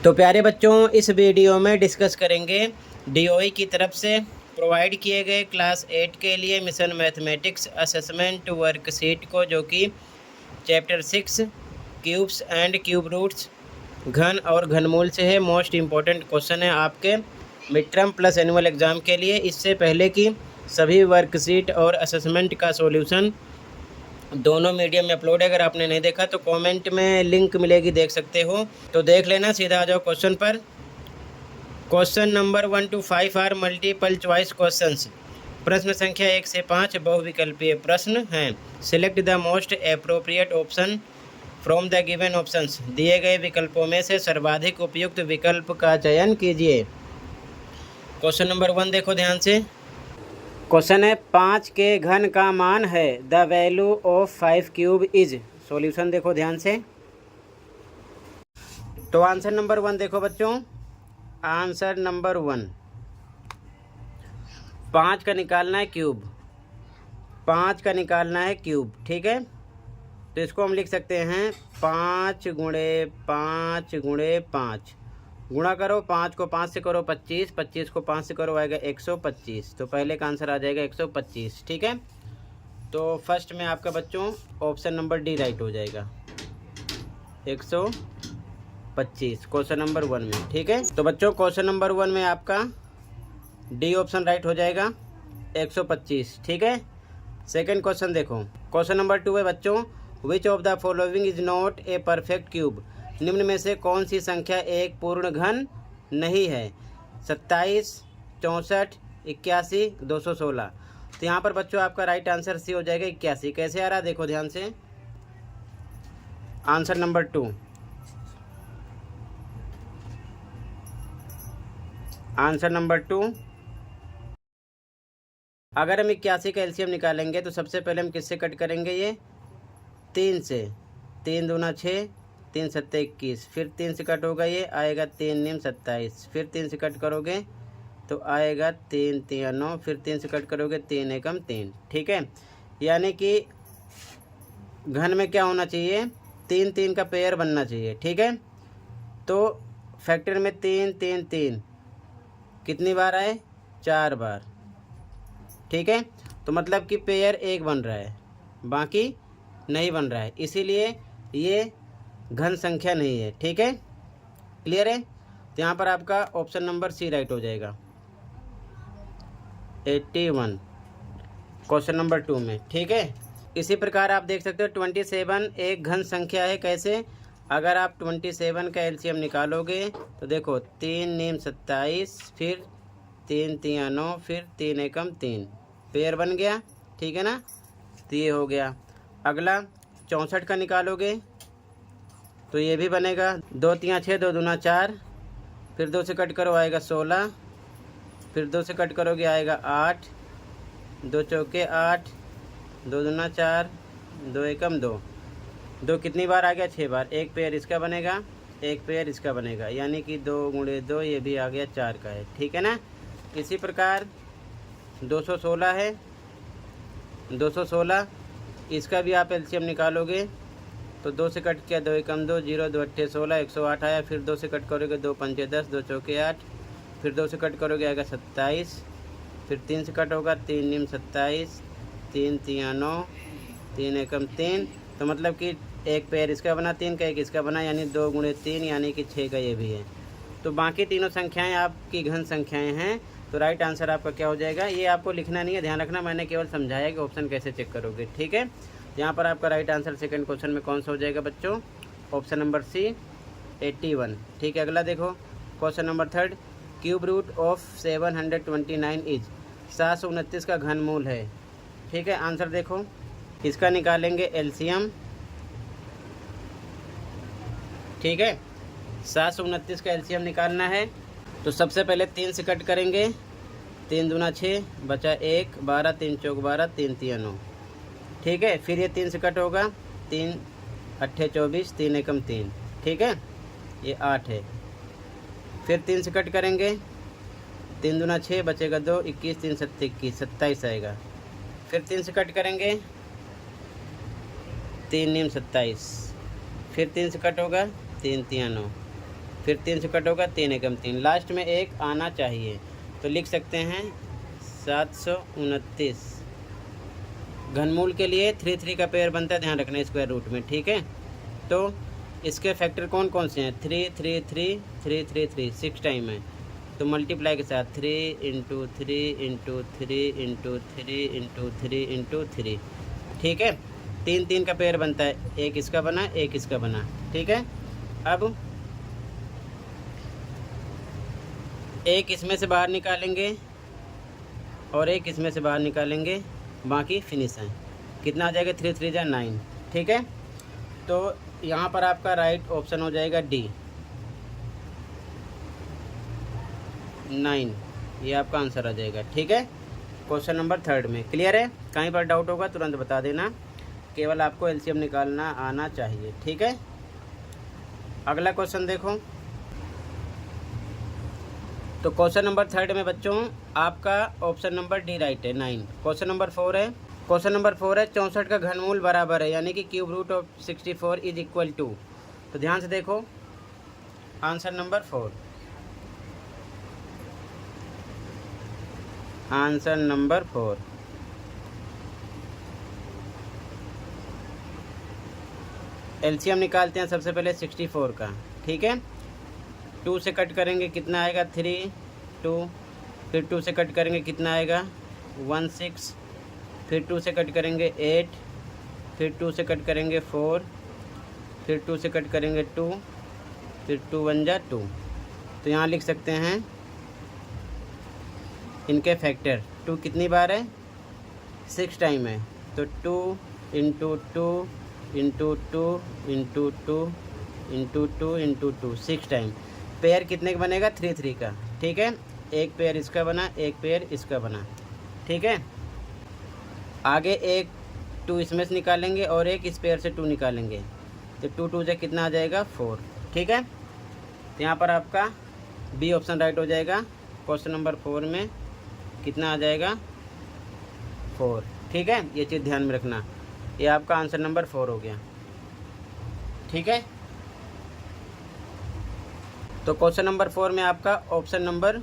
तो प्यारे बच्चों, इस वीडियो में डिस्कस करेंगे डीओई की तरफ से प्रोवाइड किए गए क्लास 8 के लिए मिशन मैथमेटिक्स असेसमेंट वर्कशीट को, जो कि chapter 6 cubes and cube roots घन और घनमूल से है। मोस्ट इम्पॉर्टेंट क्वेश्चन है आपके mid term plus annual exam के लिए। इससे पहले कि सभी वर्कशीट और असेसमेंट का सॉल्यूशन दोनों मीडियम में अपलोड है। अगर आपने नहीं देखा तो कमेंट में लिंक मिलेगी, देख सकते हो, तो देख लेना। सीधा आ जाओ क्वेश्चन पर। Question number 1 to 5 are multiple choice questions. प्रश्न संख्या 1 से 5 बहुविकल्पीय प्रश्न हैं। Select the most appropriate option from the given options. दिए गए विकल्पों में से सर्वाधिक उपयुक्त विकल्प का चयन कीजिए। क्वेश्चन नंबर 1 देखो ध्यान से। क्वेश्चन है 5 के घन का मान है। The value of 5 cube is. Solution देखो ध्यान से। तो आंसर नंबर 1 देखो बच्चों। आंसर नंबर 1, 5 का निकालना है क्यूब। 5 का निकालना है क्यूब, ठीक है। तो इसको हम लिख सकते हैं 5 गुणे 5 गुणे 5। गुणा करो, 5 को 5 से करो 25, 25 को 5 से करो आएगा 125। तो पहले का आंसर आ जाएगा 125, ठीक है। तो फर्स्ट में आपका बच्चों ऑप्शन नंबर डी राइट हो जाएगा, 125 क्वेश्चन नंबर 1 में, ठीक है। तो बच्चों क्वेश्चन नंबर 1 में आपका डी ऑप्शन राइट हो जाएगा, 125, ठीक है। सेकंड क्वेश्चन देखो। क्वेश्चन नंबर 2 है बच्चों, which of the following is not a perfect cube. निम्न में से कौन सी संख्या एक पूर्ण घन नहीं है। 27, 64, 81, 216। तो यहाँ पर बच्चों आपका राइट आंसर सी हो जाएगा, 81। कैसे आ रहा है देखो ध्यान से। Answer number 2, answer number 2। अगर हम 81 का एलसीएम निकालेंगे तो सबसे पहले हम किससे कट करेंगे, ये 3 से। 3 दूना 6, 3 सत्ते 21, फिर 3 से कट होगा, ये आएगा 3 निम 27, फिर 3 से कट करोगे तो आएगा 3 3 9, फिर 3 से कट करोगे 3 एकम 3, ठीक है। यानी कि घन में क्या होना चाहिए, 3 3 का पेयर बनना चाहिए, ठीक है। तो फैक्टर में 3 3 3 कितनी बार आए, 4 बार, ठीक है। तो मतलब कि पेयर एक बन रहा है, बाकी नहीं बन रहा है, इसीलिए ये घन संख्या नहीं है, ठीक है। क्लियर है। तो यहाँ पर आपका ऑप्शन नंबर सी राइट हो जाएगा, 81 क्वेश्चन नंबर 2 में, ठीक है। इसी प्रकार आप देख सकते हो 27 एक घन संख्या है। कैसे, अगर आप 27 का एलसीएम निकालोगे तो देखो 3 नीम 27, फिर 3 3 9, फिर 3 एकम 3, पेयर बन गया, ठीक है ना। तो ये हो गया। अगला 64 का निकालोगे तो ये भी बनेगा, 2 3 6, 2 दूना 4, फिर 2 से कट करो आएगा 16, फिर 2 से कट करोगे आएगा 8, 2 चौके 8, 2 दूना 4, 2 एकम 2, 2 कितनी बार आ गया, 6 बार। एक पेयर इसका बनेगा, एक पेयर इसका बनेगा, यानी कि 2 गुणे 2 ये भी आ गया 4 का है, ठीक है ना। इसी प्रकार 216 है, 216 इसका भी आप एलसीएम निकालोगे तो 2 से कट किया 2 एकम 2, 0 2 अट्ठे 16, 108 आया। फिर 2 से कट करोगे 2 पंचे 10, 2 चौके 8, फिर 2 से कट करोगे आएगा 27, फिर 3 से कट होगा 3 निम 27, 3 3 9, 3 एकम 3। तो मतलब कि एक पेयर इसका बना, 3 का एक इसका बना, यानी 2 गुणे 3 यानी कि 6 का ये भी है। तो बाकी तीनों संख्याएं आपकी घन संख्याएं हैं। तो राइट आंसर आपका क्या हो जाएगा, ये आपको लिखना नहीं है, ध्यान रखना, मैंने केवल समझाया कि ऑप्शन कैसे चेक करोगे, ठीक है। यहाँ पर आपका राइट आंसर सेकंड क्वेश्चन में कौन सा हो जाएगा बच्चों, ऑप्शन नंबर सी, 81, ठीक है। अगला देखो question number 3, cube root of 729 is. 729 का घनमूल है, ठीक है। आंसर देखो, इसका निकालेंगे एलसीएम, ठीक है। 729 का एलसीएम निकालना है तो सबसे पहले 3 से कट करेंगे, 3 दूना 6, बचा 1, 12 3 चौक 12, 3 3 9, ठीक है। फिर ये 3 से कट होगा, 3 अट्ठे 24, 3 एकम 3, ठीक है, ये 8 है। फिर 3 से कट करेंगे, 3 दूना 6, बचेगा 2, 21 3 सत्ते 21, 27 आएगा। फिर 3 से कट करेंगे, 3 नीम 27, फिर 3 से कट होगा, 3 3 9, फिर 3 से कट होगा 3 एकम 3, लास्ट में 1 आना चाहिए, तो लिख सकते हैं 729। घनमूल के लिए 3 3 का पेयर बनता है, ध्यान रखना स्क्वायर रूट में, ठीक है। तो इसके फैक्टर कौन कौन से हैं, 3 3 3 3 3 3, 6 टाइम है, तो मल्टीप्लाई के साथ 3 into 3 into 3 into 3 into 3 into 3, ठीक है। 3 3 का पेयर बनता है, एक इसका बना एक इसका बना, ठीक है। अब एक इसमें से बाहर निकालेंगे और एक इसमें से बाहर निकालेंगे, बाकी फिनिश है। कितना आ जाएगा, 3 3 जा 9, ठीक है। तो यहाँ पर आपका राइट ऑप्शन हो जाएगा डी, 9, ये आपका आंसर आ जाएगा, ठीक है। क्वेश्चन नंबर 3 में क्लियर है। कहीं पर डाउट होगा तुरंत बता देना, केवल आपको एलसीएम निकालना आना चाहिए, ठीक है। अगला क्वेश्चन देखो, तो क्वेश्चन नंबर 3 में बच्चों आपका ऑप्शन नंबर डी राइट है, 9। क्वेश्चन नंबर 4 है, 64 का घनमूल बराबर है, यानी कि cube root of 64 is equal to, तो ध्यान से देखो answer number 4, answer number 4। LCM निकालते हैं सबसे पहले 64 का, ठीक है। 2 से कट करेंगे कितना आएगा, 3 2, फिर 2 से कट करेंगे कितना आएगा, 1 6, फिर 2 से कट करेंगे 8, फिर 2 से कट करेंगे 4, फिर 2 से कट करेंगे 2, फिर 2 1 जा 2, तो यहाँ लिख सकते हैं इनके फैक्टर। 2 कितनी बार है, 6 टाइम है, तो 2 into 2 into 2 into 2 into 2 into 2, 6 time. Pair कितने का बनेगा, 3 3 का, ठीक है। एक पेयर इसका बना, एक पेयर इसका बना, ठीक है। आगे एक 2 इसमें से निकालेंगे और एक इस पेयर से 2 निकालेंगे, तो 2 2 से कितना आ जाएगा, 4, ठीक है। तो यहाँ पर आपका बी ऑप्शन राइट हो जाएगा। क्वेश्चन नंबर 4 में कितना आ जाएगा, 4, ठीक है। ये चीज़ ध्यान में रखना, ये आपका आंसर नंबर 4 हो गया, ठीक है। तो क्वेश्चन नंबर 4 में आपका ऑप्शन नंबर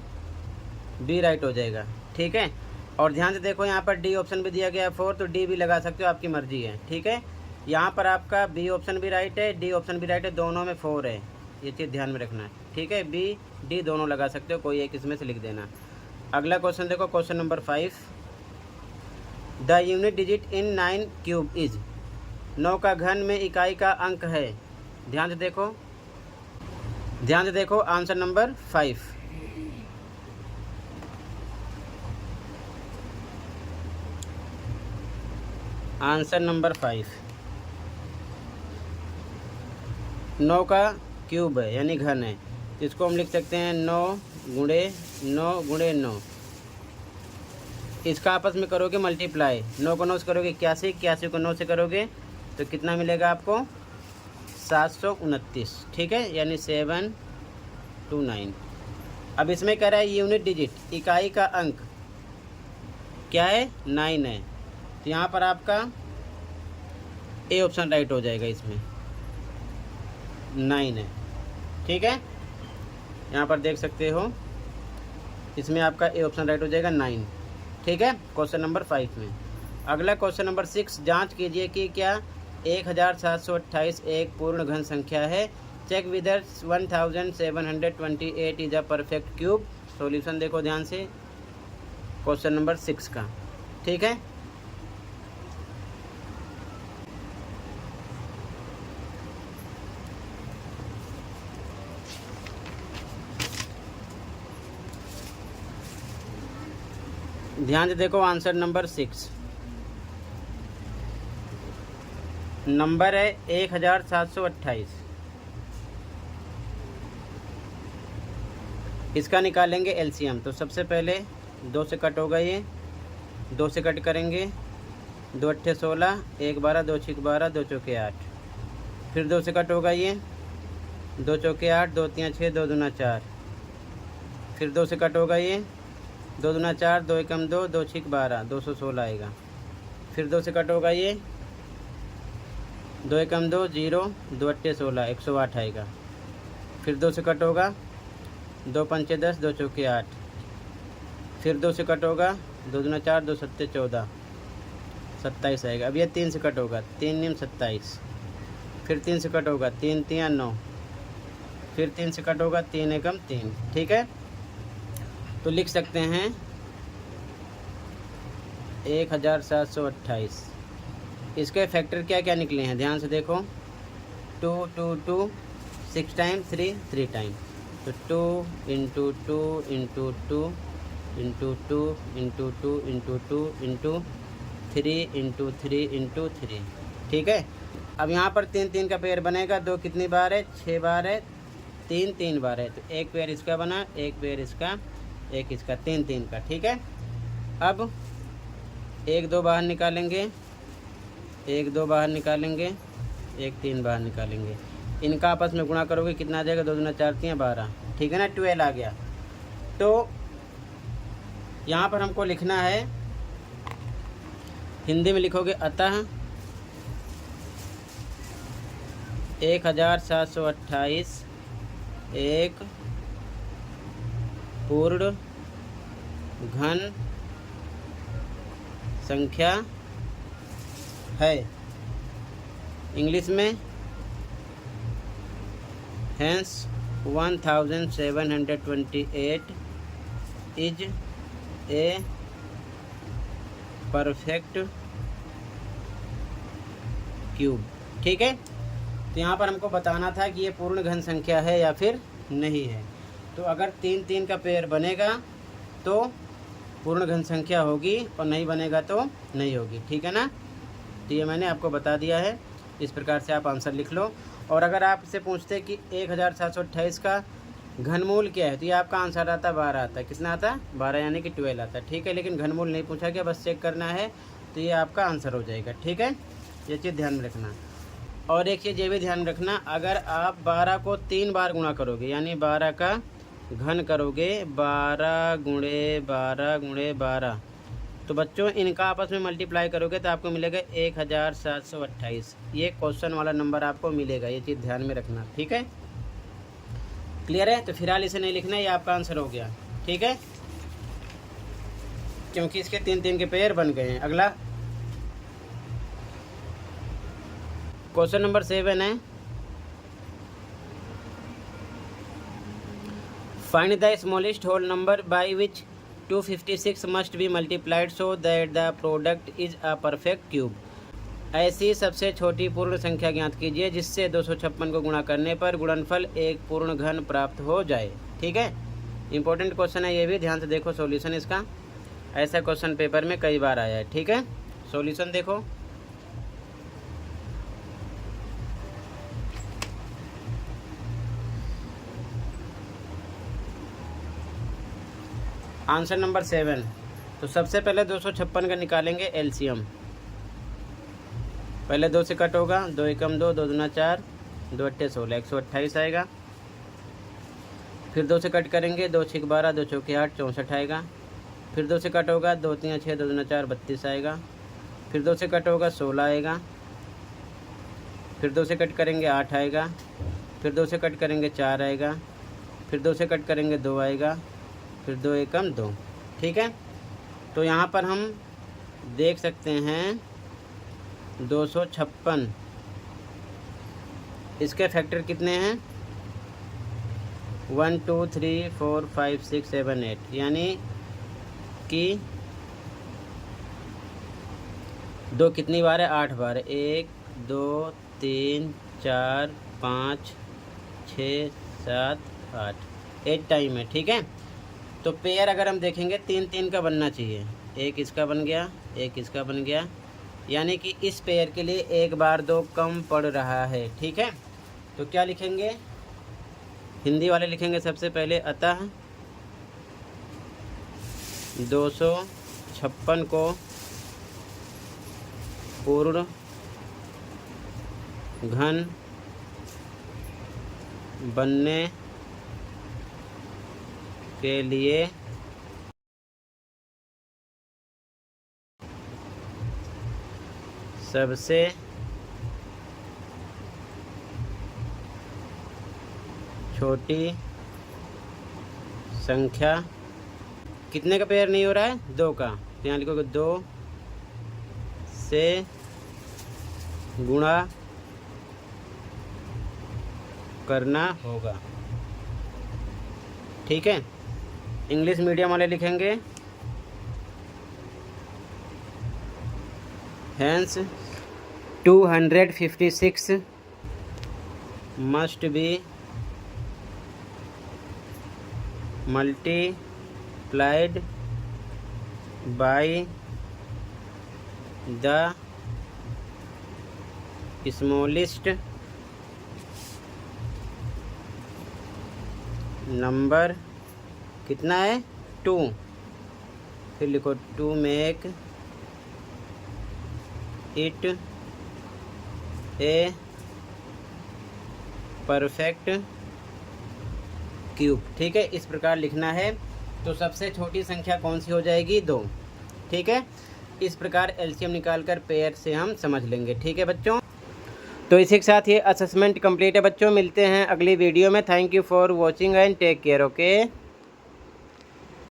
बी राइट हो जाएगा, ठीक है। और ध्यान से देखो यहाँ पर डी ऑप्शन भी दिया गया है 4, तो डी भी लगा सकते हो, आपकी मर्जी है, ठीक है। यहाँ पर आपका बी ऑप्शन भी राइट है, डी ऑप्शन भी राइट है, दोनों में 4 है, ये चीज़ ध्यान में रखना है, ठीक है। बी डी दोनों लगा सकते हो, कोई एक इसमें से लिख देना। अगला क्वेश्चन देखो, question number 5, the unit digit in 9 cube is, 9 का घन में इकाई का अंक है। ध्यान से देखो, ध्यान से देखो आंसर नंबर 5, आंसर नंबर 5, 9 का क्यूब है यानी घन है, इसको हम लिख सकते हैं 9 गुणे 9 गुणे 9। इसका आपस में करोगे मल्टीप्लाई, 9 को 9 से करोगे 81, 81 को 9 से करोगे तो कितना मिलेगा आपको, 729, ठीक है, यानी 729। अब इसमें कह रहा है यूनिट डिजिट, इकाई का अंक क्या है, 9 है, तो यहाँ पर आपका ए ऑप्शन राइट हो जाएगा, इसमें 9 है, ठीक है। यहाँ पर देख सकते हो इसमें आपका ए ऑप्शन राइट हो जाएगा 9, ठीक है, क्वेश्चन नंबर 5 में। अगला क्वेश्चन नंबर 6, जांच कीजिए कि क्या 1728 एक पूर्ण घन संख्या है, check whether 1728 is a perfect cube. Solution देखो ध्यान से क्वेश्चन नंबर 6 का, ठीक है। ध्यान से देखो आंसर नंबर 6, नंबर है 1728, इसका निकालेंगे एलसीएम। तो सबसे पहले 2 से कट होगा, ये 2 से कट करेंगे, 2 अट्ठे 16, 1 12, 2 छिक 12, 2 चौके 8, फिर 2 से कट होगा, ये 2 चौके 8, 2 तियाँ 6, 2 दूना 4, फिर 2 से कट होगा, ये 2 दूना 4, 2 एकम 2, 2 छिक 12, 216 आएगा, फिर 2 से कट होगा, ये 2 एकम 2 0, 2 अट्ठे 16, 108 आएगा, फिर 2 से कट होगा, 2 पंचे 10, 2 चौके 8, फिर 2 से कट होगा, 2 दूना 4, 2 सत्ते 14, 27 आएगा। अब ये 3 से कट होगा, 3 निम 27, फिर 3 से कट होगा, 3 तियां 9, फिर 3 से कट होगा, 3 एकम 3। ठीक है, तो लिख सकते हैं 1728। इसके फैक्टर क्या क्या निकले हैं, ध्यान से देखो। 2 2 2 6 टाइम, 3 3 टाइम, तो 2 into 2 into 2 into 2 into 2 into 2 into 3 into 3 into 3। ठीक है, अब यहाँ पर 3 3 का पेयर बनेगा। 2 कितनी बार है, 6 बार है, 3 3 बार है, तो एक पेयर इसका बना, एक पेयर इसका, एक इसका, 3 3 का। ठीक है, अब 1 2 बाहर निकालेंगे, 1 2 बाहर निकालेंगे, 1 3 बाहर निकालेंगे। इनका आपस में गुणा करोगे कितना आ जाएगा, 2 दूना 4 3 12। ठीक है ना, 12 आ गया। तो यहाँ पर हमको लिखना है, हिंदी में लिखोगे अतः 1728 एक पूर्ण घन संख्या है। इंग्लिश में hence 1728 is a perfect cube. ठीक है, तो यहाँ पर हमको बताना था कि ये पूर्ण घन संख्या है या फिर नहीं है। तो अगर 3 3 का पेयर बनेगा तो पूर्ण घन संख्या होगी, और नहीं बनेगा तो नहीं होगी। ठीक है ना, तो ये मैंने आपको बता दिया है। इस प्रकार से आप आंसर लिख लो। और अगर आपसे पूछते कि 1728 का घनमूल क्या है, तो ये आपका आंसर आता 12 आता। कितना आता, 12 यानी कि 12 आता। ठीक है, लेकिन घनमूल नहीं पूछा गया, बस चेक करना है, तो ये आपका आंसर हो जाएगा। ठीक है, ये चीज़ ध्यान में रखना। और एक चीज़ ये भी ध्यान रखना, अगर आप 12 को 3 बार गुणा करोगे, यानी 12 का घन करोगे, 12 गुणे 12 गुणे 12, तो बच्चों इनका आपस में मल्टीप्लाई करोगे तो आपको मिलेगा 1728। ये क्वेश्चन वाला नंबर आपको मिलेगा, ये चीज़ ध्यान में रखना। ठीक है, क्लियर है। तो फिलहाल इसे नहीं लिखना, ये आपका आंसर हो गया। ठीक है, क्योंकि इसके 3 3 के पेयर बन गए हैं। अगला क्वेश्चन नंबर 7 है, find the smallest whole number by which 256 must be multiplied so that the product is a perfect cube. ऐसी सबसे छोटी पूर्ण संख्या ज्ञात कीजिए जिससे 256 को गुणा करने पर गुणनफल एक पूर्ण घन प्राप्त हो जाए। ठीक है, इंपॉर्टेंट क्वेश्चन है ये भी, ध्यान से देखो सॉल्यूशन इसका। ऐसा क्वेश्चन पेपर में कई बार आया है। ठीक है, सॉल्यूशन देखो। आंसर नंबर 7, तो सबसे पहले 256 का निकालेंगे एलसीएम। पहले 2 से कट होगा, 2 एकम 2, 2 दूना 4, 2 अट्ठे 16, 128 आएगा। फिर 2 से कट करेंगे, 2 6 12, 2 चौके 8, 64 आएगा। फिर 2 से कट होगा, 2 3 6, 2 दूना 4, 32 आएगा। फिर 2 से कट होगा, 16 आएगा। फिर 2 से कट करेंगे, 8 आएगा। फिर 2 से कट करेंगे, 4 आएगा। फिर 2 से कट करेंगे, 2 आएगा। फिर 2 एकम 2। ठीक है, तो यहाँ पर हम देख सकते हैं 256, इसके फैक्टर कितने हैं, 1 2 3 4 5 6 7 8, यानी कि 2 कितनी बार है, 8 बार है। 1 2 3 4 5 6 7 8, 8 टाइम है। ठीक है, तो पेयर अगर हम देखेंगे 3 3 का बनना चाहिए। एक इसका बन गया, एक इसका बन गया, यानी कि इस पेयर के लिए 1 बार 2 कम पड़ रहा है। ठीक है, तो क्या लिखेंगे, हिंदी वाले लिखेंगे सबसे पहले, अतः 256 को पूर्ण घन बनने के लिए सबसे छोटी संख्या कितने का पेयर नहीं हो रहा है, 2 का, तो यहाँ लिखोगे 2 से गुणा करना होगा। ठीक है, इंग्लिश मीडियम वाले लिखेंगे hence 256 must be multiplied by the smallest number. कितना है, 2, फिर लिखो to make it a perfect cube. ठीक है, इस प्रकार लिखना है। तो सबसे छोटी संख्या कौन सी हो जाएगी, 2। ठीक है, इस प्रकार एलसीएम निकालकर पेयर से हम समझ लेंगे। ठीक है बच्चों, तो इसी के साथ ये असेसमेंट कंप्लीट है बच्चों। मिलते हैं अगली वीडियो में। Thank you for watching and take care. Okay.